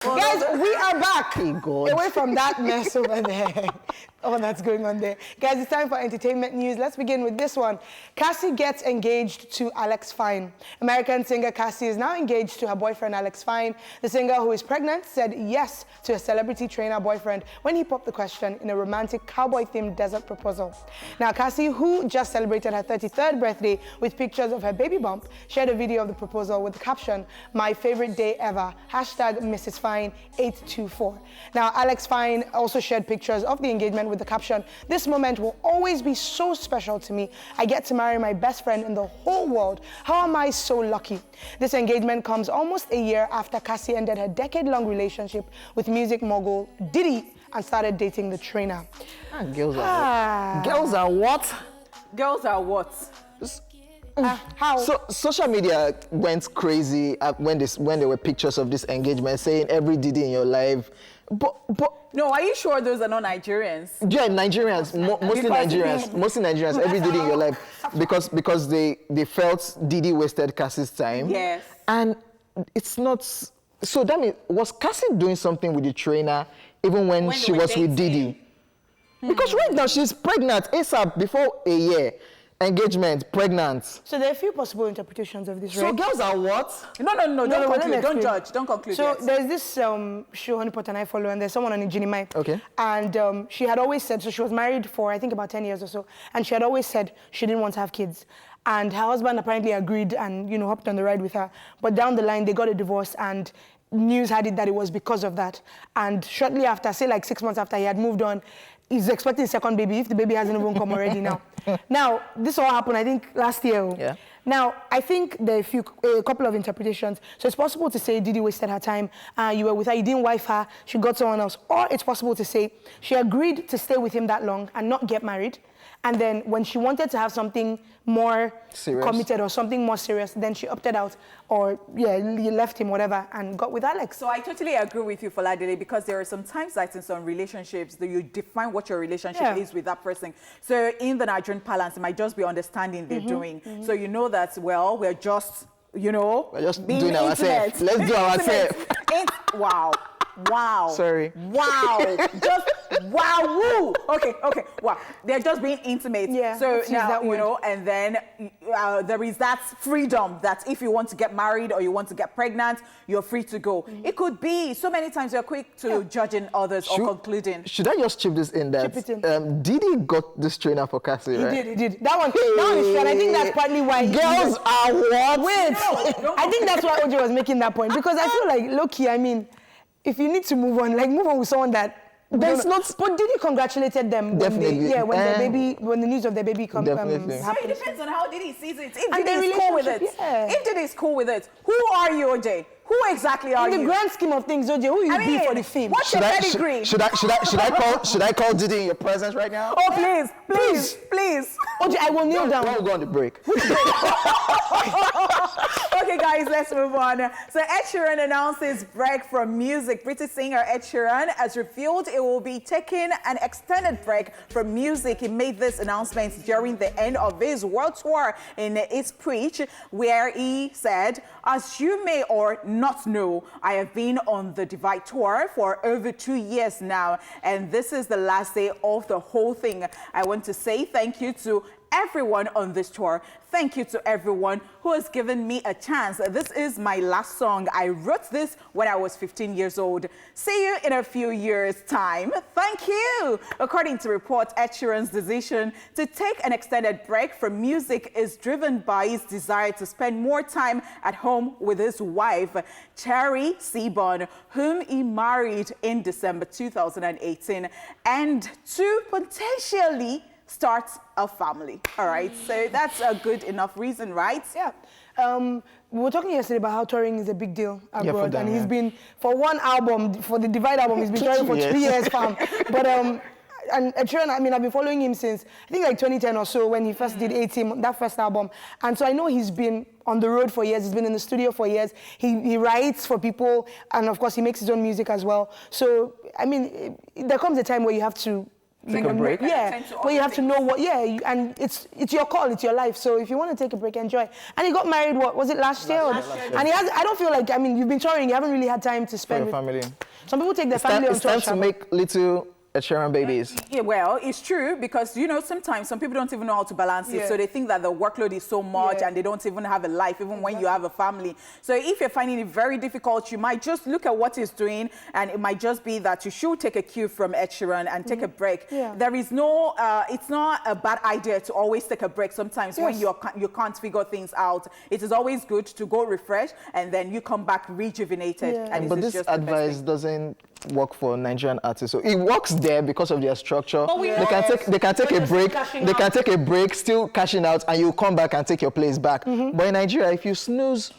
Guys, we are back. Hey, God. Away from that mess over there. Oh, that's going on there. Guys, it's time for entertainment news. Let's begin with this one. Cassie gets engaged to Alex Fine. American singer Cassie is now engaged to her boyfriend Alex Fine. The singer, who is pregnant, said yes to a celebrity trainer boyfriend when he popped the question in a romantic cowboy-themed desert proposal. Now, Cassie, who just celebrated her 33rd birthday with pictures of her baby bump, shared a video of the proposal with the caption, "My favorite day ever, hashtag Mrs. Fine 824. Now, Alex Fine also shared pictures of the engagement with the caption, "This moment will always be so special to me. I get to marry my best friend in the whole world. How am I so lucky?" This engagement comes almost a year after Cassie ended her decade-long relationship with music mogul Diddy and started dating the trainer. Girls are what? Girls are what? How? So social media went crazy when there were pictures of this engagement saying every Diddy in your life. But No, are you sure those are not Nigerians? yeah, Nigerians, mostly Nigerians, every Diddy in your life, because they felt Diddy wasted Cassie's time. Yes. And it's not. So that means, was Cassie doing something with the trainer even when she they were was with dating? Diddy? Because right now she's pregnant ASAP before a year. Engagement, pregnant. So there are a few possible interpretations of this, So right? girls are what? No, let me don't conclude, don't explain. judge, don't conclude So yet. there's this show Honeypot and I follow, and there's someone on it, Ginny Mai. Okay. And she had always said, so she was married for, I think, about 10 years or so, and she had always said she didn't want to have kids. And her husband apparently agreed and, hopped on the ride with her. But down the line, they got a divorce, and news had it that it was because of that. And shortly after, say like 6 months after he had moved on, he's expecting a second baby, if the baby hasn't even come already now. Now, this all happened, I think, last year. Yeah. Now, I think there are a couple of interpretations. So it's possible to say Diddy wasted her time, you were with her, you didn't wife her, she got someone else. Or it's possible to say she agreed to stay with him that long and not get married. And then when she wanted to have something more Serious. committed or something more serious, then she opted out or, left him, whatever, and got with Alex. So I totally agree with you, Foladele, because there are some times that in some relationships that you define what your relationship is with that person. So in the Nigerian parlance, it might just be understanding they're doing. So you know that, well, we're just, We're just being doing ourselves. intimate. Let's do ourselves. Wow. Wow. Sorry. Wow. Just wow. Woo. Okay. Wow. They're just being intimate. Yeah, So let's use now, that word. and then there is that freedom that if you want to get married or you want to get pregnant, you're free to go. It could be so many times you're quick to judging others or concluding. Should I just chip this in that Chip it in. Diddy got this trainer for Cassie, right? He did. That one is true, and I think that's partly why Girls are what? Wait, I think that's why OJ was making that point, because I feel like, low-key, I mean, if you need to move on with someone that... There's not... But Diddy congratulated them Definitely. when the news of their baby Definitely. So it happened. depends on how Diddy sees it. If And Diddy their is cool with it, relationship, yeah. if Diddy is cool with it, who are you, OJ? Who exactly are In the you? grand scheme of things, OJ, who you be for the fame? What's your pedigree? Should I call Diddy in your presence right now? Oh, please. OJ, I will kneel down. Why don't we go on the break? Okay, guys, let's move on. So Ed Sheeran announces break from music. British singer Ed Sheeran has revealed it will be taking an extended break from music. He made this announcement during the end of his world tour in his speech, where he said, "As you may or not know, I have been on the Divide tour for over 2 years now, and this is the last day of the whole thing. I want to say thank you to everyone on this tour. Thank you to everyone who has given me a chance. This is my last song. I wrote this when I was 15 years old. See you in a few years' time. Thank you." According to reports, Ed Sheeran's decision to take an extended break from music is driven by his desire to spend more time at home with his wife, Cherry Seaborn, whom he married in December 2018, and to potentially start a family. All right, so that's a good enough reason, right? Yeah. We were talking yesterday about how touring is a big deal abroad, them, and he's yeah. been, for one album, for the Divide album, he's been touring for 2 years, fam. But, and Ed Sheeran, I mean, I've been following him since, I think like 2010 or so, when he first did 18, that first album. And so I know he's been on the road for years, he's been in the studio for years, he writes for people, and of course he makes his own music as well. So, I mean, there comes a time where you have to Take a break. Yeah, but you have to know what. Yeah, and it's your call, it's your life. So if you want to take a break, enjoy. And he got married. What was it last year? Last year. And he has. I don't feel like. I mean, you've been touring. You haven't really had time to spend with family. Some people take their family on tour. It's time to make little Ed Sheeran babies. Yeah, well, it's true because, you know, sometimes some people don't even know how to balance it. So they think that the workload is so much and they don't even have a life, even when you have a family. So if you're finding it very difficult, you might just look at what he's doing, and it might just be that you should take a cue from Ed Sheeran and take a break. Yeah. There is no, it's not a bad idea to always take a break sometimes when you can't figure things out. It is always good to go refresh and then you come back rejuvenated. Yeah. And But this advice doesn't work for Nigerian artists. So it works there because of their structure. They can take a break. They can take a break, still cashing out, and you come back and take your place back. But in Nigeria, if you snooze,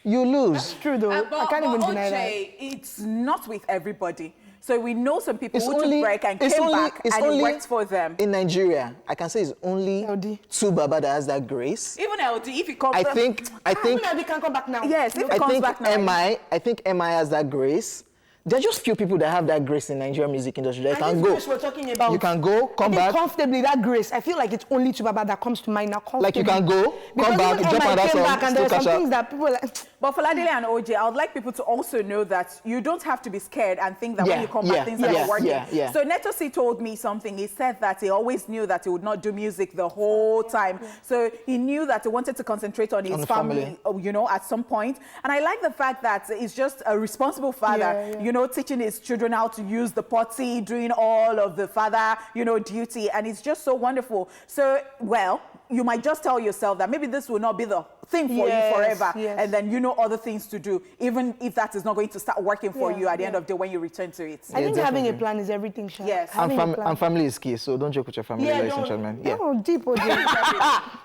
you lose. That's true, though. I can't even deny that. It's not with everybody. So we know some people who took break and came back and it worked for them. In Nigeria, I can say it's only LD. two Baba that has that grace. Even LD, if he comes I think LD can come back now. yes, if he comes back now. I think MI has that grace. There are just few people that have that grace in Nigerian music industry. That can go. We're talking about. You can go, come back. Comfortably, that grace. I feel like it's only Tubaba that comes to mind now. Like you can go, come back, jump on that song, and there are some things that people like. But for Ladele and OJ, I would like people to also know that you don't have to be scared and think that when you come back, things are not working. So Neto C told me something. He said that he always knew that he would not do music the whole time. So he knew that he wanted to concentrate on his family, you know, at some point. And I like the fact that he's just a responsible father, you know, teaching his children how to use the potty, doing all of the father, you know, duty. And it's just so wonderful. So, well, you might just tell yourself that maybe this will not be the thing for you forever. And then you know other things to do, even if that is not going to start working for you at the end of the day when you return to it. I think having a plan is everything, Sha. Yes. And family is key, so don't joke with your family, ladies and gentlemen. Yeah. Oh, deep, oh, deep.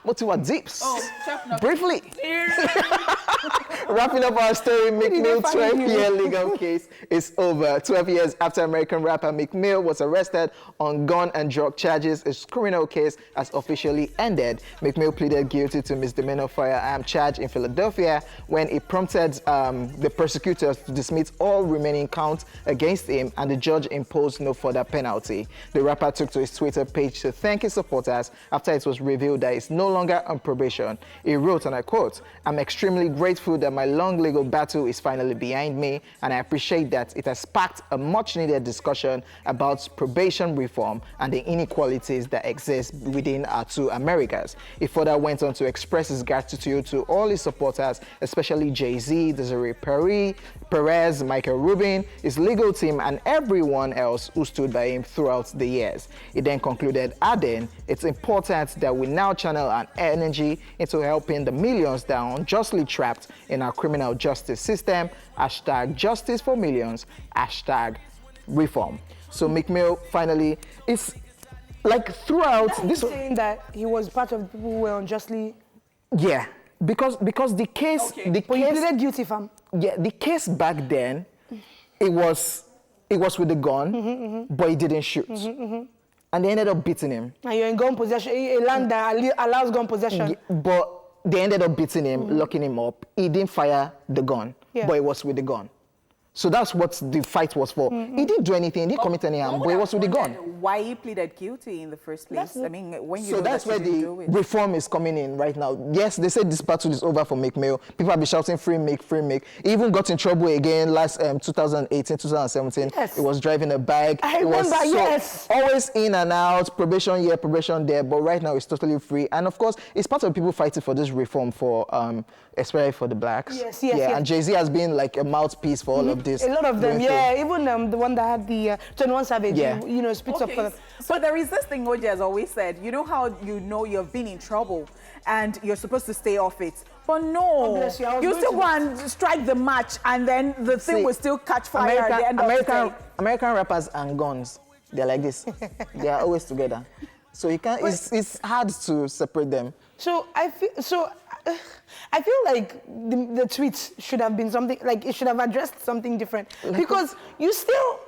What you are deeps? Oh, Briefly. Wrapping up our story, Meek Mill's 12-year legal case is over. 12 years after American rapper Meek Mill was arrested on gun and drug charges, his criminal case has officially ended. Meek Mill pleaded guilty to misdemeanor firearm charge in Philadelphia when it prompted the prosecutors to dismiss all remaining counts against him, and the judge imposed no further penalty. The rapper took to his Twitter page to thank his supporters after it was revealed that he's no longer on probation. He wrote, and I quote, "I'm extremely grateful that my long legal battle is finally behind me, and I appreciate that it has sparked a much-needed discussion about probation reform and the inequalities that exist within our two Americas." He further went on to express his gratitude to all his supporters, especially Jay-Z, Desiree Perez, Michael Rubin, his legal team, and everyone else who stood by him throughout the years. He then concluded, adding, "It's important that we now channel our energy into helping the millions that are unjustly trapped in our criminal justice system. Hashtag justice for millions. Hashtag reform." So Meek Mill finally, it's like throughout this. Saying that he was part of the people who were unjustly. Yeah, because the case, But you pleaded guilty, fam. Yeah, the case back then, it was with the gun, but he didn't shoot, and they ended up beating him. And you're in gun possession, a land that allows gun possession. Yeah, but they ended up beating him, locking him up. He didn't fire the gun, but it was with the gun. So that's what the fight was for. He didn't do anything, he didn't commit any harm, but it was with the gun. Why he pleaded guilty in the first place? I mean, when you So that's where the reform is coming in right now. Yes, they said this battle is over for Meek Mill. People have been shouting free Meek, free Meek. He even got in trouble again last 2018, 2017. Yes. It was driving a bike. I remember, yes. Always in and out, probation here, probation there, but right now it's totally free. And of course, it's part of people fighting for this reform for, especially for the blacks. Yes. And Jay-Z has been like a mouthpiece for all of this. A lot of them, even the one that had the 21 Savage, you know, speaks up for them. So there is this thing OJ has always said, you know how you know you've been in trouble and you're supposed to stay off it. But no, you still go and strike the match and then the thing will still catch fire at the end of the day. American rappers and guns, they're like this. They are always together. So you can't, it's hard to separate them. So I feel like the tweets should have been something, like it should have addressed something different. Because you still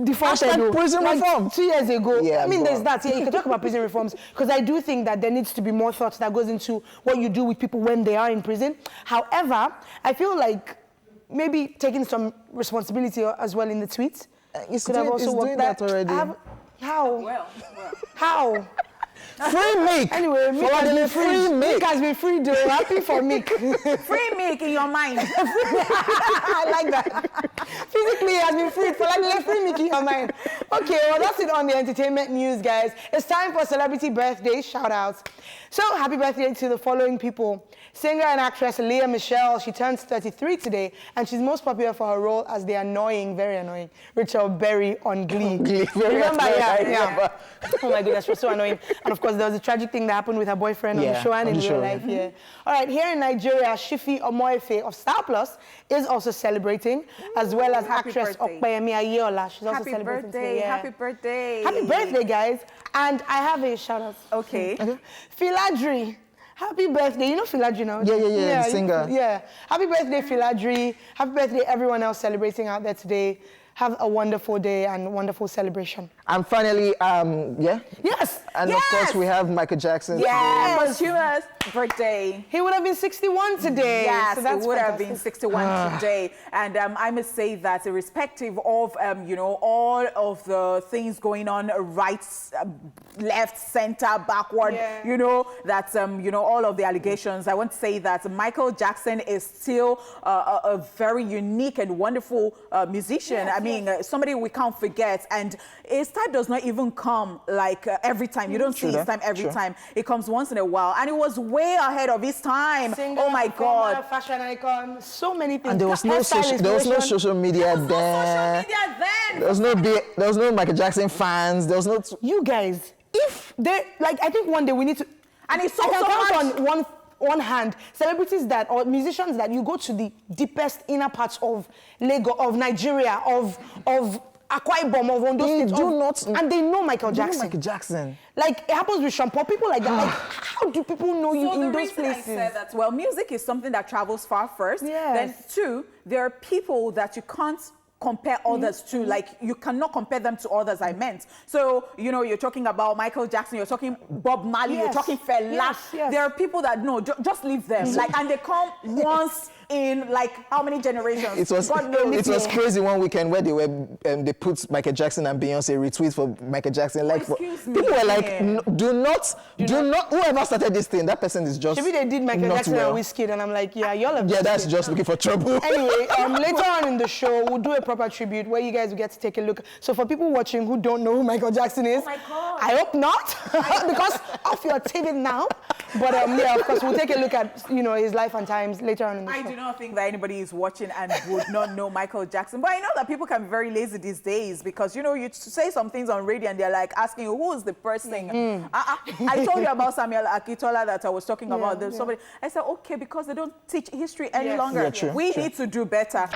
defaulted prison reform 2 years ago. Yeah, I mean, there's that. Yeah, you can talk about prison reforms because I do think that there needs to be more thought that goes into what you do with people when they are in prison. However, I feel like maybe taking some responsibility as well in the tweets. It's doing that already. How? Well. How? Free Meek. Anyway, Meek has been free. Meek. Meek has been free, though. Happy for Meek. Free Meek in your mind. I like that. Physically, he has been freed for like let free Meek in your mind. Okay, well, that's it on the entertainment news, guys. It's time for celebrity birthday shout-outs. So, happy birthday to the following people. Singer and actress Leah Michelle, she turns 33 today, and she's most popular for her role as the annoying, very annoying, Rachel Berry on Glee. Remember? Yeah. Oh my goodness, she was so annoying. And of course, there was a tragic thing that happened with her boyfriend on the show and in real life. Yeah. All right, here in Nigeria, Shifi Omoefe of Star Plus is also celebrating, as well as actress Okpeyemi Ayeola. She's also celebrating today. Yeah. Happy birthday. Happy birthday, guys. And I have a shout-out. Okay. Philadri. Happy birthday. You know Philadri now? Yeah, the singer. Yeah. Happy birthday, Philadri. Happy birthday, everyone else celebrating out there today. Have a wonderful day and wonderful celebration. And finally, Yes. And of course, we have Michael Jackson. Yes. Posthumous birthday. He would have been 61 today. Yes, so that's he would have been 61 today. And I must say that irrespective of, all of the things going on, right, left, center, backward, that, all of the allegations, I want to say that Michael Jackson is still a very unique and wonderful musician. I mean, somebody we can't forget. And his time does not even come like every time. You don't see his time every time. It comes once in a while. And it was way ahead of his time. Singer, oh my God. Fashion icon, so many things. And there was no social media then. There was no Michael Jackson fans. There was no... You guys, if they, I think one day we need to... And it's so count on one hand, celebrities or musicians that you go to the deepest inner parts of Lagos, of Nigeria, of Akwa Ibom, of Ondo State. And they know Michael Jackson. Like, it happens with Shampoo, people like that. Like, how do people know you in those places? I said that, well, music is something that travels far first. Yes. Then, two, there are people that you can't compare others to, like you cannot compare them to others, I meant. So, you're talking about Michael Jackson, you're talking Bob Marley, you're talking Fela. Yes. There are people that, no, just leave them. And they come once in, how many generations? It was crazy one weekend where they put Michael Jackson and Beyonce retweets for Michael Jackson. People were like, do not, whoever started this thing, that person is just maybe they did Michael Jackson and Whiskey, and I'm like, yeah, y'all have that's just looking for trouble. Anyway, later on in the show, we'll do a proper tribute where you guys will get to take a look. So for people watching who don't know who Michael Jackson is, oh my God. I hope not, because off your TV now. But of course, we'll take a look at his life and times later on in the show. I do not think that anybody is watching and would not know Michael Jackson. But I know that people can be very lazy these days because you say some things on radio and they're like asking you who is the person. I told you about Samuel Akitola that I was talking about. There's somebody. I said okay because they don't teach history any longer. Yeah, we need to do better.